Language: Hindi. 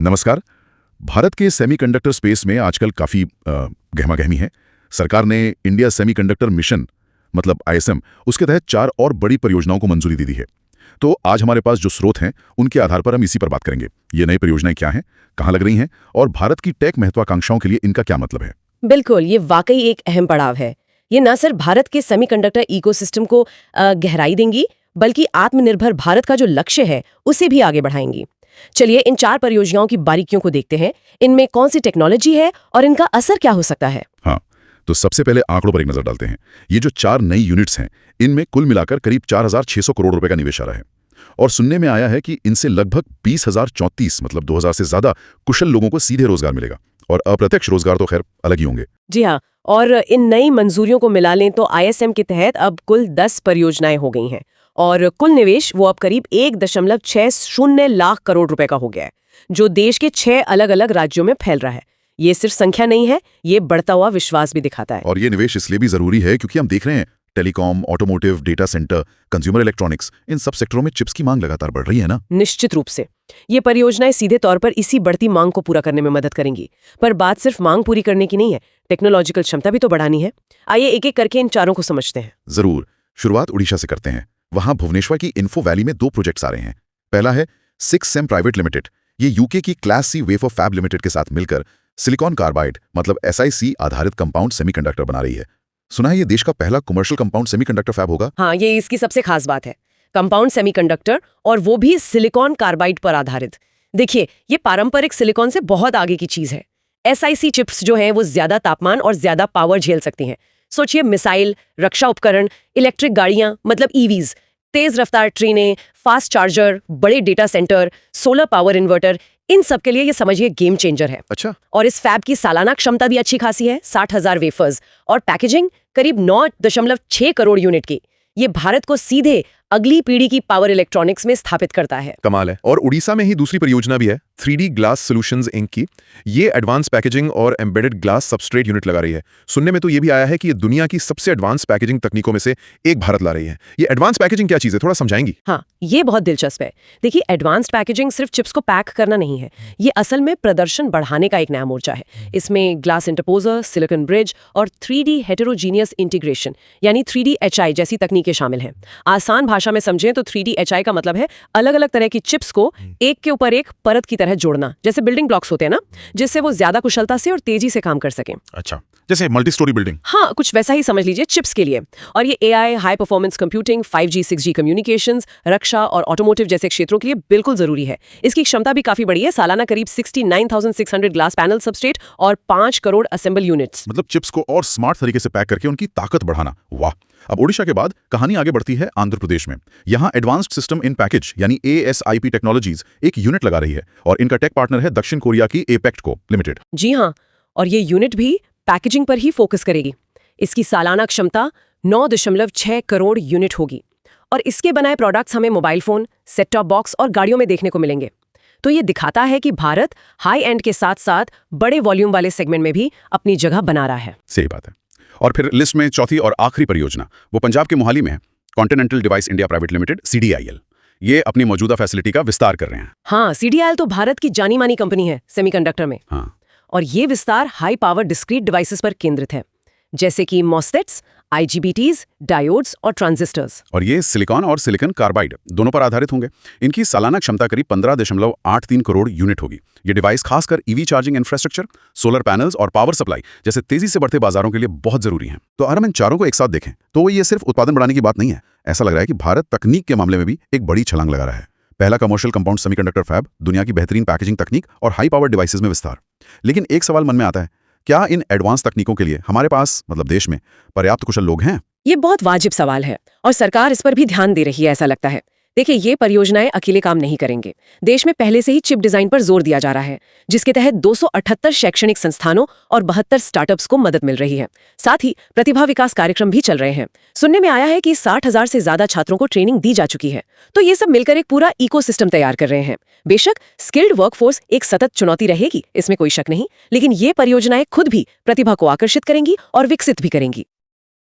नमस्कार। भारत के सेमीकंडक्टर स्पेस में आजकल काफ़ी गहमागहमी है। सरकार ने इंडिया सेमीकंडक्टर मिशन मतलब आईएसएम उसके तहत 4 और बड़ी परियोजनाओं को मंजूरी दे दी है। तो आज हमारे पास जो स्रोत हैं उनके आधार पर हम इसी पर बात करेंगे। ये नई परियोजनाएं क्या हैं, कहाँ लग रही हैं और भारत की टेक महत्वाकांक्षाओं के लिए इनका क्या मतलब है। बिल्कुल, ये वाकई एक अहम पड़ाव है। ये न सिर्फ भारत के सेमीकंडक्टर इकोसिस्टम को गहराई देंगी, बल्कि आत्मनिर्भर भारत का जो लक्ष्य है उसे भी आगे बढ़ाएंगी। चलिए इन 4 परियोजनाओं की बारीकियों को देखते हैं। इनमें कौन सी टेक्नोलॉजी है और इनका असर क्या हो सकता है। हाँ, तो सबसे पहले आंकड़ों पर एक नजर डालते हैं। ये जो 4 नई यूनिट्स हैं, इनमें कुल मिलाकर करीब 4,600 करोड़ रुपए का निवेश आ रहा है और सुनने में आया है कि इनसे लगभग 20,034 मतलब 2,000 से ज्यादा कुशल लोगों को सीधे रोजगार मिलेगा और अप्रत्यक्ष रोजगार तो खैर अलग ही होंगे। जी हाँ, और इन नई मंजूरियों को मिला लें तो आईएसएम के तहत अब कुल 10 परियोजनाएं हो गई हैं और कुल निवेश वो अब करीब 1.60 लाख करोड़ रुपए का हो गया है, जो देश के 6 अलग अलग राज्यों में फैल रहा है। ये सिर्फ संख्या नहीं है, ये बढ़ता हुआ विश्वास भी दिखाता है। और ये निवेश इसलिए भी जरूरी है क्योंकि हम देख रहे हैं telecom, automotive, data centre, consumer electronics, इन सब सेक्टरों में चिप्स की मांग लगातार बढ़ रही है ना। निश्चित रूप से ये परियोजनाएं सीधे तौर पर इसी बढ़ती मांग को पूरा करने में मदद करेंगी। पर बात सिर्फ मांग पूरी करने की नहीं है, टेक्नोलॉजिकल क्षमता भी तो बढ़ानी है। आइए एक एक करके इन चारों को समझते हैं। जरूर, शुरुआत उड़ीसा से करते हैं। वहां भुवनेश्वर की इन्फो वैली में 2 प्रोजेक्ट्स आ रहे हैं। पहला है 6M प्राइवेट लिमिटेड। ये यूके की class C wafer fab limited के साथ मिलकर सिलिकॉन कार्बाइड मतलब SiC आधारित कंपाउंड सेमीकंडक्टर बना रही है। सुना है ये देश का पहला कमर्शियल कंपाउंड सेमीकंडक्टर फैब होगा। हाँ, ये इसकी सबसे खास बात है, कंपाउंड सेमीकंडक्टर और वो भी सिलिकॉन कार्बाइड पर आधारित। देखिए, ये पारंपरिक सिलिकॉन से बहुत आगे की चीज है। SiC चिप्स जो हैं वो ज्यादा तापमान और ज्यादा पावर झेल सकती हैं। सोचिए मिसाइल, रक्षा उपकरण, इलेक्ट्रिक गाड़ियां मतलब EVs, तेज रफ्तार ट्रेनें, फास्ट चार्जर, बड़े data centre, solar power inverter, इन सब के लिए ये समझिए गेम चेंजर है। अच्छा। और इस फैब की सालाना क्षमता भी अच्छी खासी है, 60,000 वेफर्स और पैकेजिंग करीब 9.6 करोड़ यूनिट की। ये भारत को सीधे अगली पीढ़ी की पावर इलेक्ट्रॉनिक्स में स्थापित करता है। कमाल है। और उड़ीसा में ही दूसरी परियोजना भी है 3D ग्लास सॉल्यूशंस इंक की। ये एडवांस पैकेजिंग और एम्बेडेड ग्लास सबस्ट्रेट यूनिट लगा रही है। सुनने में तो ये भी आया है कि ये दुनिया की सबसे एडवांस पैकेजिंग तकनीकों में से एक भारत ला रही है। ये एडवांस पैकेजिंग क्या चीज है, थोड़ा समझाएंगी? हाँ, ये बहुत दिलचस्प है। देखिए, एडवांस्ड पैकेजिंग सिर्फ चिप्स को पैक करना नहीं है, ये असल में प्रदर्शन बढ़ाने का एक नया मोर्चा है। इसमें ग्लास इंटरपोजर, सिलिकॉन ब्रिज और 3D हेटेरोजीनियस इंटीग्रेशन यानी 3D HI जैसी तकनीकें शामिल हैं। आसान भाषा में समझें तो 3D HI का मतलब है अलग अलग तरह की चिप्स को एक के ऊपर एक परत की तरह जोड़ना, जैसे बिल्डिंग ब्लॉक्स होते हैं ना, जिससे वो ज्यादा कुशलता से और तेजी से काम कर सकें। अच्छा, जैसे मल्टी स्टोरी बिल्डिंग। हाँ, कुछ वैसा ही समझ लीजिए चिप्स के लिए। और ये AI, high performance computing, 5G 6G communications, रक्षा और ऑटोमोटिव जैसे क्षेत्रों के लिए बिल्कुल जरूरी है। इसकी क्षमता भी काफी बड़ी है, सालाना करीब 69,600 ग्लास पैनल सबस्ट्रेट और 5 करोड़ असेंबल यूनिट्स। मतलब चिप्स को और स्मार्ट तरीके से पैक करके उनकी ताकत बढ़ाना। वाह। अब ओडिशा के बाद कहानी आगे बढ़ती है आंध्र प्रदेश में। यहाँ एडवांस्ड सिस्टम इन पैकेज यानी ASIP टेक्नोलॉजीज एक यूनिट लगा रही है और इनका टेक पार्टनर है दक्षिण कोरिया की एपेक्टको लिमिटेड। जी हाँ, और ये यूनिट भी पैकेजिंग पर ही फोकस करेगी। इसकी सालाना क्षमता 9.6 करोड़ यूनिट होगी और इसके बनाए प्रोडक्ट्स हमें mobile phone, set top box और गाड़ियों में देखने को मिलेंगे। तो ये दिखाता है कि भारत हाई एंड के साथ साथ बड़े वॉल्यूम वाले सेगमेंट में भी अपनी जगह बना रहा है। सही बात है। और फिर लिस्ट में चौथी और आखिरी परियोजना वो पंजाब के मोहाली में है। Continental device India private limited CDIL। ये अपनी मौजूदा फैसिलिटी का विस्तार कर रहे हैं। हाँ, CDIL तो भारत की जानी मानी कंपनी है सेमीकंडक्टर में। हाँ। और ये विस्तार हाई पावर डिस्क्रीट डिवाइसेस पर केंद्रित है, जैसे कि MOSFETs, IGBTs, डायोड्स और ट्रांजिस्टर्स। और ये सिलिकॉन और सिलिकॉन कार्बाइड दोनों पर आधारित होंगे। इनकी सालाना क्षमता करीब 15.83 करोड़ यूनिट होगी। ये डिवाइस खासकर EV charging infrastructure, solar panels और पावर सप्लाई जैसे तेजी से बढ़ते बाजारों के लिए बहुत जरूरी हैं। तो अगर हम इन चारों को एक साथ देखें तो ये सिर्फ उत्पादन बढ़ाने की बात नहीं है। ऐसा लग रहा है कि भारत तकनीक के मामले में भी एक बड़ी छलांग लगा रहा है। पहला कमर्शियल कंपाउंड सेमीकंडक्टर फैब, दुनिया की बेहतरीन पैकेजिंग तकनीक और हाई पावर डिवाइसेस में विस्तार। लेकिन एक सवाल मन में आता है, क्या इन एडवांस तकनीकों के लिए हमारे पास मतलब देश में पर्याप्त कुशल लोग हैं? ये बहुत वाजिब सवाल है और सरकार इस पर भी ध्यान दे रही है, ऐसा लगता है। देखिए, ये परियोजनाएं अकेले काम नहीं करेंगे। देश में पहले से ही चिप डिजाइन पर जोर दिया जा रहा है, जिसके तहत 278 शैक्षणिक संस्थानों और 72 स्टार्टअप्स को मदद मिल रही है। साथ ही प्रतिभा विकास कार्यक्रम भी चल रहे हैं। सुनने में आया है कि 60,000 से ज्यादा छात्रों को ट्रेनिंग दी जा चुकी है। तो ये सब मिलकर एक पूरा इकोसिस्टम तैयार कर रहे हैं। बेशक स्किल्ड वर्कफोर्स एक सतत चुनौती रहेगी, इसमें कोई शक नहीं, लेकिन ये परियोजनाएं खुद भी प्रतिभा को आकर्षित करेंगी और विकसित भी करेंगी।